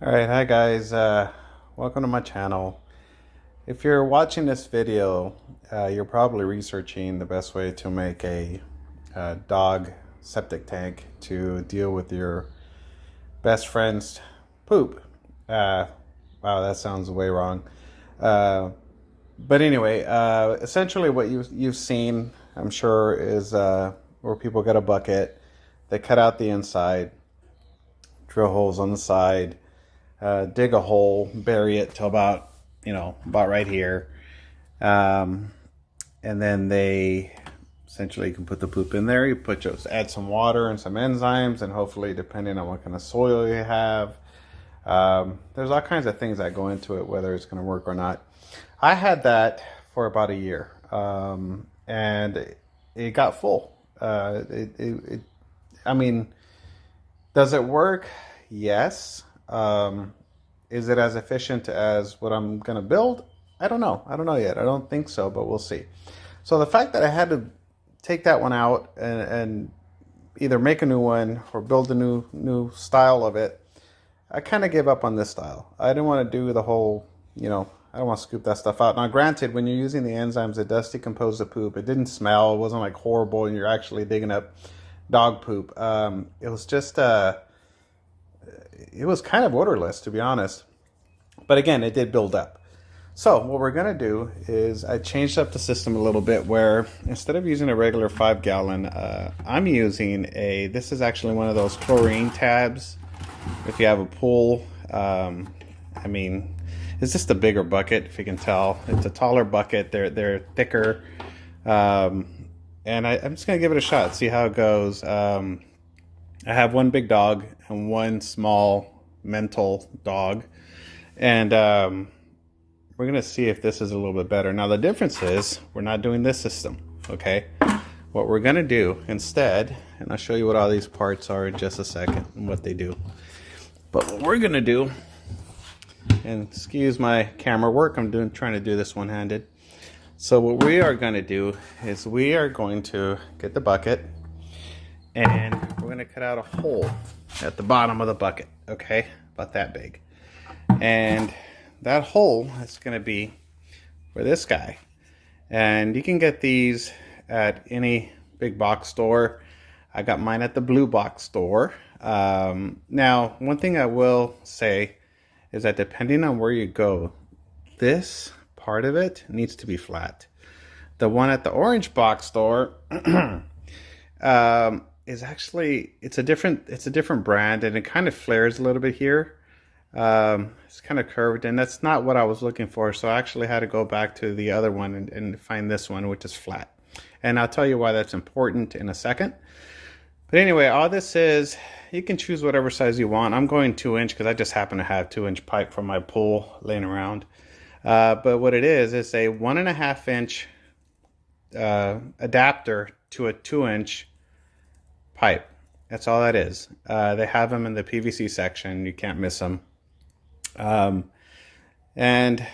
Alright, hi guys, welcome to my channel. If you're watching this video, you're probably researching the best way to make a dog septic tank to deal with your best friend's poop. Wow, that sounds way wrong. But anyway, essentially what you've seen, I'm sure, is where people get a bucket, they cut out the inside, drill holes on the side, dig a hole, bury it till about right here, and then they essentially can put the poop in there. You add some water and some enzymes, and hopefully, depending on what kind of soil you have, there's all kinds of things that go into it, whether it's going to work or not. I had that for about a year, and it got full. I mean, does it work? Yes. Is it as efficient as what I'm going to build? I don't know. I don't know yet. I don't think so, but we'll see. So the fact that I had to take that one out and either make a new one or build a new style of it, I kind of gave up on this style. I didn't want to do the whole, I don't want to scoop that stuff out. Now, granted, when you're using the enzymes, it does decompose the poop. It didn't smell. It wasn't like horrible and you're actually digging up dog poop. It was just... it was kind of odorless, to be honest. But again, it did build up. So what we're going to do is I changed up the system a little bit where instead of using a regular 5-gallon, I'm using this is actually one of those chlorine tabs. If you have a pool, I mean, it's just a bigger bucket, if you can tell. It's a taller bucket. They're thicker. And I'm just going to give it a shot, see how it goes. I have one big dog and one small mental dog, and we're going to see if this is a little bit better. Now, the difference is we're not doing this system, okay? What we're going to do instead, and I'll show you what all these parts are in just a second and what they do. But what we're going to do, and excuse my camera work, trying to do this one-handed. So what we are going to do is we are going to get the bucket, and we're going to cut out a hole at the bottom of the bucket, okay? About that big. And that hole is going to be for this guy. And you can get these at any big box store. I got mine at the Blue Box store. Now, one thing I will say is that depending on where you go, this part of it needs to be flat. The one at the Orange Box store... is actually it's a different brand, and it kind of flares a little bit here. It's kind of curved, and that's not what I was looking for, so I actually had to go back to the other one and find this one, which is flat. And I'll tell you why that's important in a second. But anyway, all this is, you can choose whatever size you want. I'm going 2-inch because I just happen to have 2-inch pipe from my pool laying around. But what it is a 1.5-inch adapter to a 2-inch pipe. That's all that is. They have them in the PVC section. You can't miss them. And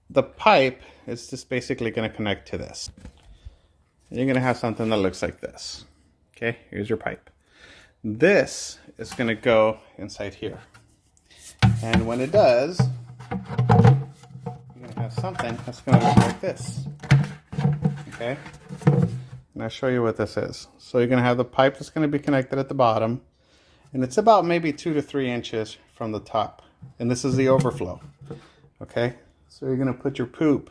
the pipe is just basically going to connect to this. And you're going to have something that looks like this. Okay, here's your pipe. This is going to go inside here. And when it does, you're going to have something that's going to look like this. Okay? And I'll show you what this is. So you're going to have the pipe that's going to be connected at the bottom. And it's about maybe 2 to 3 inches from the top. And this is the overflow. Okay? So you're going to put your poop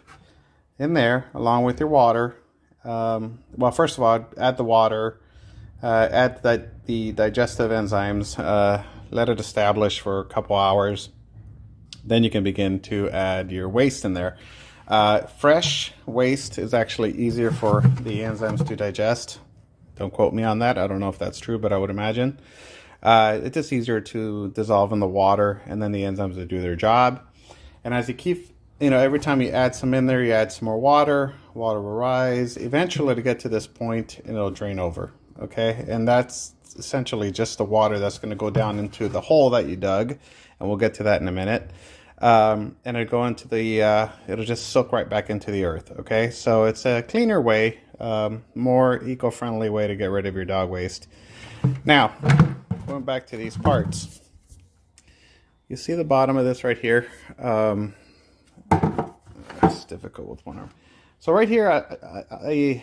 in there along with your water. Well, first of all, add the water. Add the digestive enzymes. Let it establish for a couple hours. Then you can begin to add your waste in there. Fresh waste is actually easier for the enzymes to digest. Don't quote me on that. I don't know if that's true, but I would imagine. It's just easier to dissolve in the water, and then the enzymes will do their job. And as you keep, every time you add some in there, you add some more water. Water will rise. Eventually, to get to this point, and it'll drain over. Okay? And that's essentially just the water that's going to go down into the hole that you dug. And we'll get to that in a minute. And it'll go into it'll just soak right back into the earth. Okay, so it's a cleaner way, more eco-friendly way to get rid of your dog waste. Now, going back to these parts, You see the bottom of this right here? It's difficult with one arm. So right here,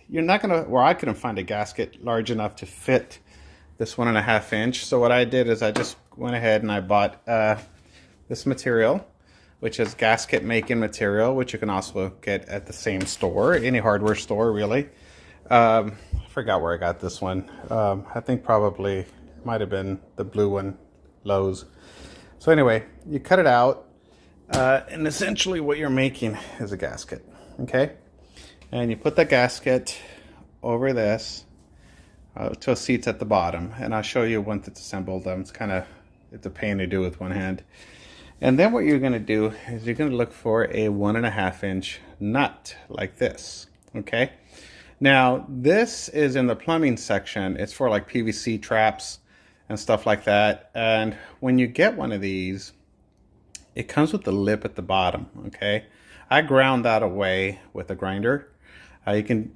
you're not gonna, or I couldn't find a gasket large enough to fit this 1.5 inch. So what I did is I just went ahead and I bought this material, which is gasket making material, which you can also get at the same store, any hardware store really. I forgot where I got this one. I think probably might have been the blue one, Lowe's. So anyway, you cut it out, and essentially what you're making is a gasket, okay? And you put the gasket over this to a seat at the bottom, and I'll show you once it's assembled. It's a pain to do with one hand. And then what you're going to do is you're going to look for a 1.5 inch nut like this, okay? Now this is in the plumbing section. It's for like PVC traps and stuff like that. And when you get one of these, it comes with the lip at the bottom, okay? I ground that away with a grinder. You can,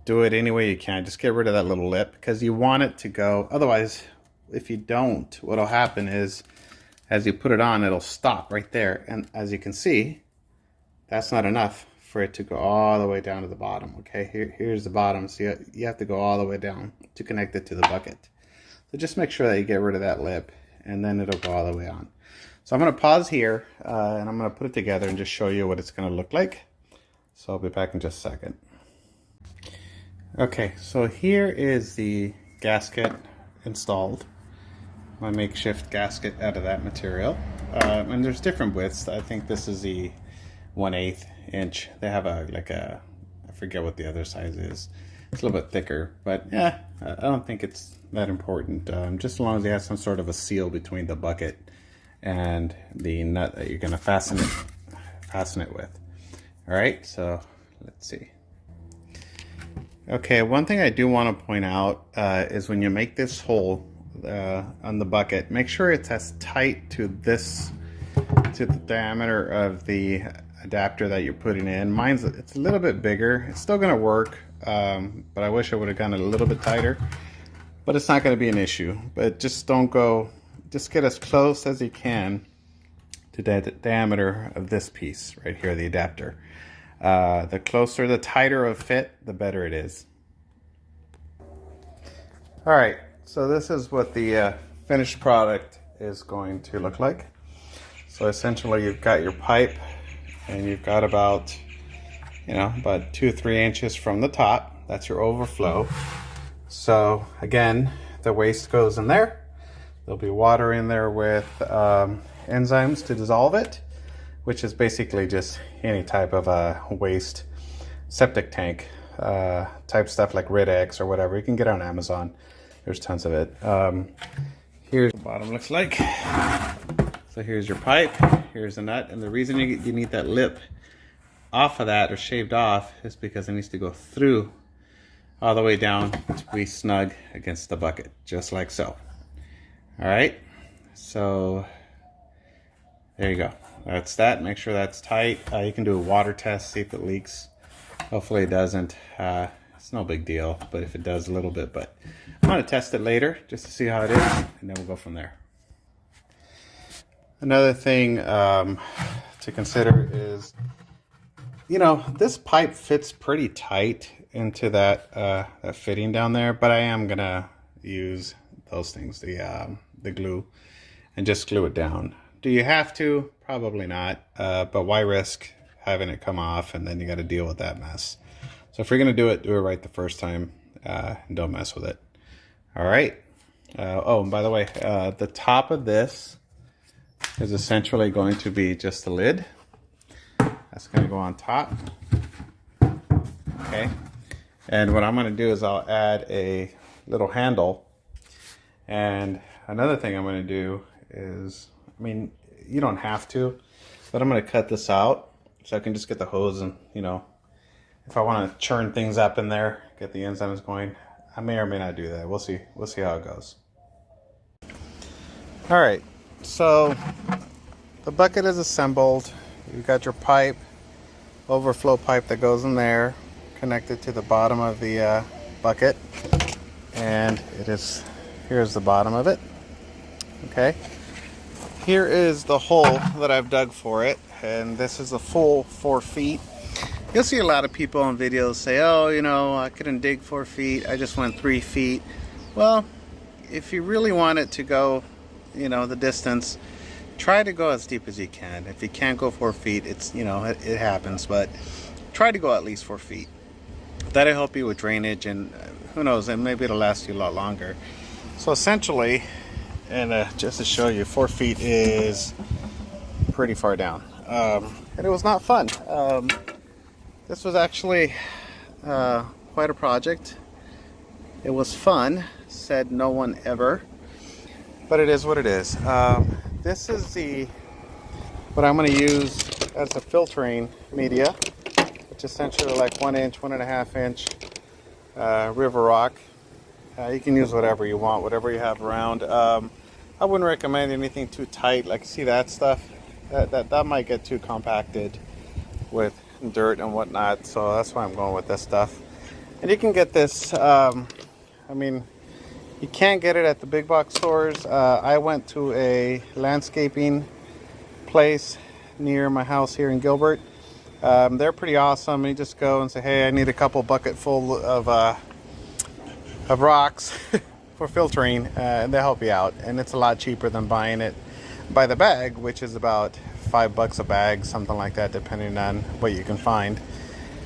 do it any way you can. Just get rid of that little lip because you want it to go. Otherwise, if you don't, what'll happen is as you put it on, it'll stop right there. And as you can see, that's not enough for it to go all the way down to the bottom, okay? Here's the bottom, so you have to go all the way down to connect it to the bucket. So just make sure that you get rid of that lip, and then it'll go all the way on. So I'm going to pause here, and I'm going to put it together and just show you what it's going to look like. So I'll be back in just a second. Okay, so here is the gasket installed. My makeshift gasket out of that material. And there's different widths. I think this is the 1/8 inch. They have I forget what the other size is. It's a little bit thicker, but yeah, I don't think it's that important. Just as long as you have some sort of a seal between the bucket and the nut that you're going to fasten it with. All right, so let's see. Okay, one thing I do want to point out is when you make this hole on the bucket, make sure it's as tight to the diameter of the adapter that you're putting in. It's a little bit bigger. It's still going to work, but I wish I would have gone a little bit tighter. But it's not going to be an issue. But just just get as close as you can to the diameter of this piece right here, the adapter. The tighter of fit, the better it is. All right, so this is what the finished product is going to look like. So essentially you've got your pipe, and you've got about 2-3 inches from the top. That's your overflow. So again, the waste goes in there. There'll be water in there with enzymes to dissolve it, which is basically just any type of waste septic tank type stuff like Rid-X or whatever. You can get on Amazon. There's tons of it. Here's what the bottom looks like. So here's your pipe, here's the nut, and the reason you need that lip off of that or shaved off is because it needs to go through all the way down to be snug against the bucket, just like so. All right, so there you go. That's that. Make sure that's tight. You can do a water test, see if it leaks. Hopefully it doesn't. It's no big deal, but if it does a little bit, but I'm going to test it later just to see how it is, and then we'll go from there. Another thing to consider is, this pipe fits pretty tight into that fitting down there, but I am gonna use those things, the glue, and just glue it down. Do you have to? Probably not, but why risk having it come off and then you got to deal with that mess? So if you're gonna do it right the first time, and don't mess with it. All right. Oh, and by the way, the top of this is essentially going to be just the lid. That's going to go on top. Okay. And what I'm going to do is I'll add a little handle. And another thing I'm going to do is, you don't have to, but I'm going to cut this out so I can just get the hose and, if I want to churn things up in there, get the enzymes going, I may or may not do that. We'll see. We'll see how it goes. All right. So the bucket is assembled. You've got your pipe, overflow pipe that goes in there, connected to the bottom of the bucket, and here's the bottom of it. Okay. here is the hole that I've dug for it, and this is a full 4 feet. You'll see a lot of people on videos say, oh, you know, I couldn't dig 4 feet, I just went 3 feet. Well, if you really want it to go, you know, the distance, try to go as deep as you can. If you can't go 4 feet, it's, you know, it happens, but try to go at least 4 feet. That'll help you with drainage, and who knows, and maybe it'll last you a lot longer. So essentially, and just to show you, 4 feet is pretty far down, and it was not fun. This was actually quite a project. It was fun, said no one ever, but it is what it is. This is what I'm going to use as the filtering media, which is essentially like 1 inch, 1.5 inch river rock. You can use whatever you want, whatever you have around. I wouldn't recommend anything too tight. Like, see that stuff? That might get too compacted with dirt and whatnot, so that's why I'm going with this stuff. And you can get this, I mean, you can't get it at the big box stores. I went to a landscaping place near my house here in Gilbert. They're pretty awesome. You just go and say, hey, I need a couple bucket full of rocks for filtering, and they'll help you out. And it's a lot cheaper than buying it by the bag, which is about $5 a bag, something like that, depending on what you can find.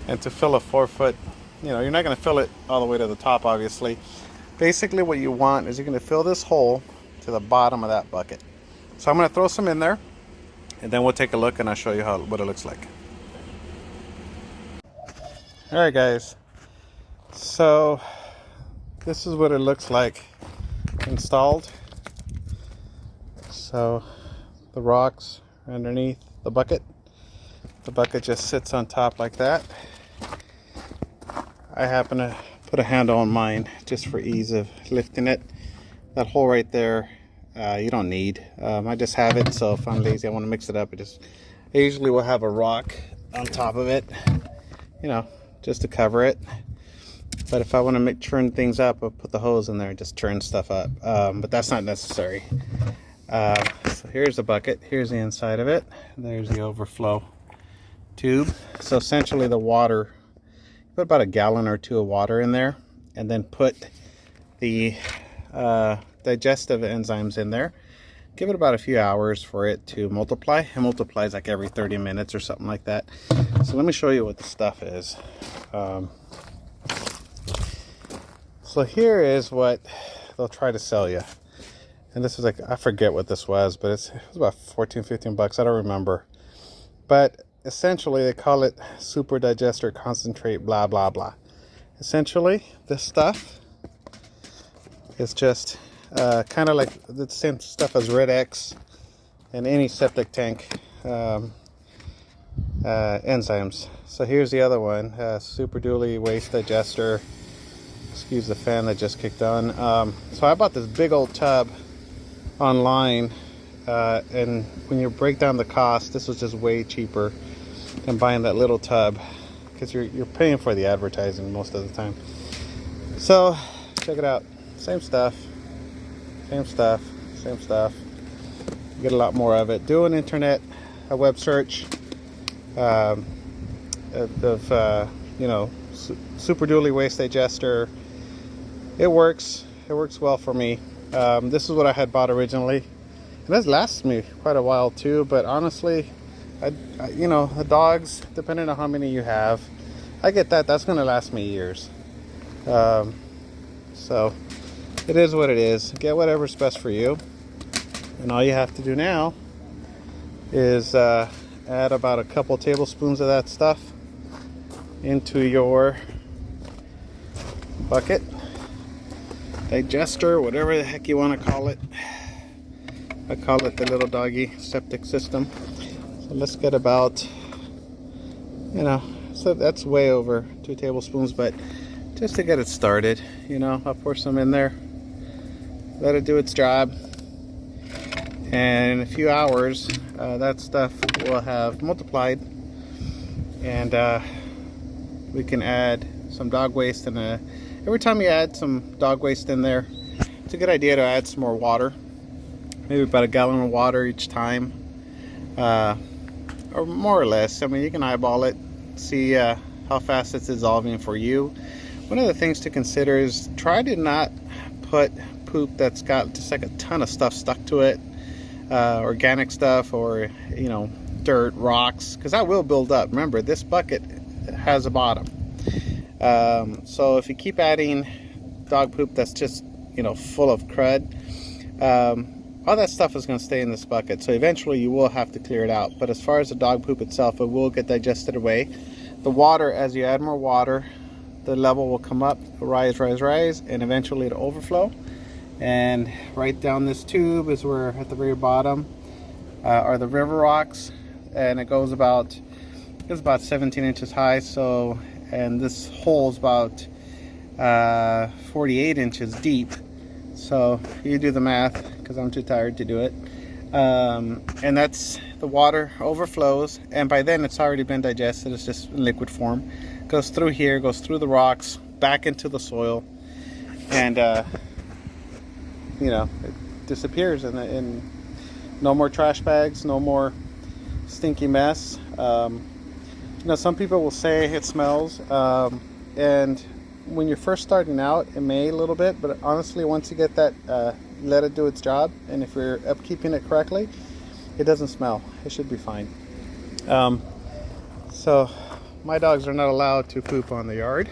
And to fill a 4 foot, you know, you're not going to fill it all the way to the top, obviously. Basically what you want is you're going to fill this hole to the bottom of that bucket. So I'm going to throw some in there, and then we'll take a look and I'll show you what it looks like. Alright guys, so this is what it looks like installed. So the rocks are underneath the bucket. The bucket just sits on top like that. I happen to put a handle on mine just for ease of lifting it. That hole right there, you don't need. I just have it, so if I'm lazy, I want to mix it up. I usually will have a rock on top of it, you know, just to cover it. But if I want to churn things up, I'll put the hose in there and just churn stuff up. But that's not necessary. So here's the bucket. Here's the inside of it. There's the overflow tube. So essentially the water, put about a gallon or 2 of water in there, and then put the digestive enzymes in there. Give it about a few hours for it to multiply. It multiplies like every 30 minutes or something like that. So let me show you what the stuff is. So here is what they'll try to sell you. And this was like, I forget what this was, but it was about 14, 15 bucks. I don't remember. But essentially they call it super digester concentrate, blah, blah, blah. Essentially, this stuff is just kind of like the same stuff as Red X and any septic tank enzymes. So here's the other one, super dually waste digester. Excuse the fan that just kicked on. So I bought this big old tub online, and when you break down the cost, this was just way cheaper than buying that little tub, because you're paying for the advertising most of the time. So check it out, same stuff, same stuff, same stuff. You get a lot more of it. Do an internet, a web search of you know, super dually waste digester. It works well for me. This is what I had bought originally, and this lasts me quite a while too. But honestly, I you know, the dogs, depending on how many you have, I get that's going to last me years. So it is what it is. Get whatever's best for you, and all you have to do now is add about a couple tablespoons of that stuff into your bucket, digester, whatever the heck you want to call it. I call it the little doggy septic system. So let's get about, you know, so that's way over 2 tablespoons, but just to get it started, you know, I'll pour some in there, let it do its job, and in a few hours that stuff will have multiplied, and we can add some dog waste. And every time you add some dog waste in there, it's a good idea to add some more water. maybe about a gallon of water each time, or more or less. I mean, you can eyeball it, see how fast it's dissolving for you. One of the things to consider is try to not put poop that's got just like a ton of stuff stuck to it, organic stuff, or you know, dirt, rocks, because that will build up. Remember, this bucket has a bottom, so if you keep adding dog poop that's just, you know, full of crud, all that stuff is going to stay in this bucket, so eventually you will have to clear it out. But as far as the dog poop itself, it will get digested away. The water, as you add more water, the level will come up, rise, and eventually it'll overflow. And right down this tube is where, at the very bottom, are the river rocks, and it goes about, it's about 17 inches high. So, and this hole is about 48 inches deep. So you do the math, because I'm too tired to do it. And that's, the water overflows, and by then it's already been digested. It's just in liquid form. Goes through here, goes through the rocks, back into the soil, and you know, it disappears. And no more trash bags, no more stinky mess. You know, some people will say it smells, and when you're first starting out, it may a little bit, but honestly, once you get that, let it do its job, and if you're upkeeping it correctly, it doesn't smell. It should be fine. So my dogs are not allowed to poop on the yard,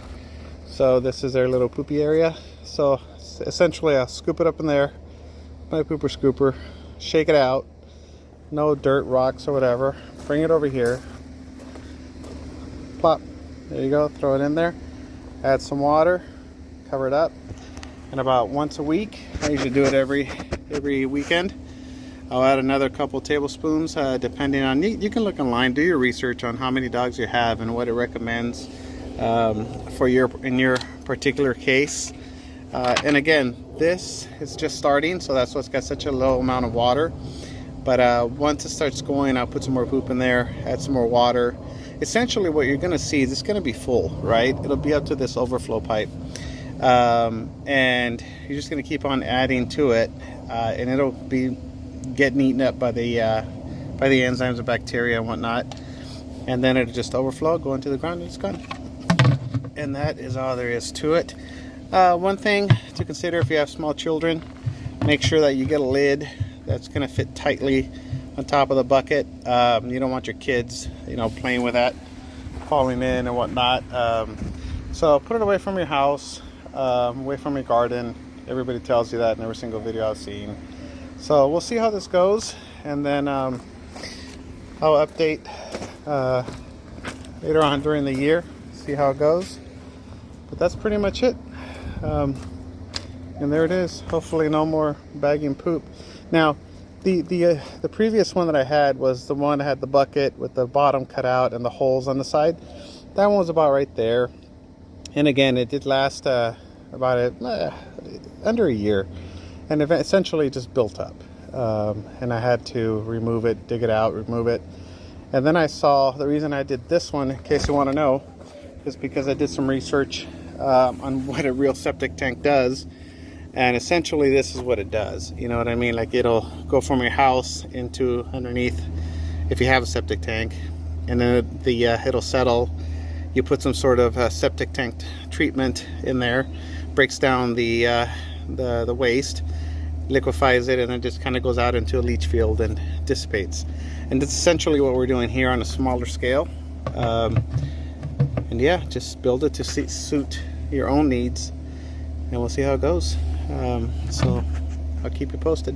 so this is their little poopy area. So essentially, I'll scoop it up in there, my pooper scooper, shake it out, no dirt, rocks, or whatever. Bring it over here, plop. There you go. Throw it in there. Add some water, cover it up, and about once a week, I usually do it every weekend, I'll add another couple tablespoons, depending on, you can look online, do your research on how many dogs you have and what it recommends for in your particular case. And again, this is just starting, so that's what's got such a low amount of water. But once it starts going, I'll put some more poop in there, add some more water. Essentially what you're going to see is it's going to be full, right? It'll be up to this overflow pipe, and you're just going to keep on adding to it, and it'll be getting eaten up by the enzymes and bacteria and whatnot, and then it'll just overflow, go into the ground, and it's gone. And that is all there is to it. One thing to consider if you have small children, make sure that you get a lid that's going to fit tightly on top of the bucket. You don't want your kids, you know, playing with that, falling in and whatnot. So put it away from your house, away from your garden. Everybody tells you that in every single video I've seen. So we'll see how this goes, and then I'll update later on during the year, see how it goes. But that's pretty much it. And there it is. Hopefully no more bagging poop. Now, the previous one that I had was the one that had the bucket with the bottom cut out and the holes on the side. That one was about right there. And again, it did last about under a year, and essentially just built up. And I had to remove it, dig it out, remove it. And then I saw, the reason I did this one, in case you want to know, is because I did some research on what a real septic tank does. And essentially this is what it does, you know what I mean? Like, it'll go from your house into underneath, if you have a septic tank, and then it'll settle. You put some sort of septic tank treatment in there, breaks down the waste, liquefies it, and it just kind of goes out into a leach field and dissipates. And that's essentially what we're doing here on a smaller scale. And yeah, just build it to suit your own needs, and we'll see how it goes. So I'll keep you posted.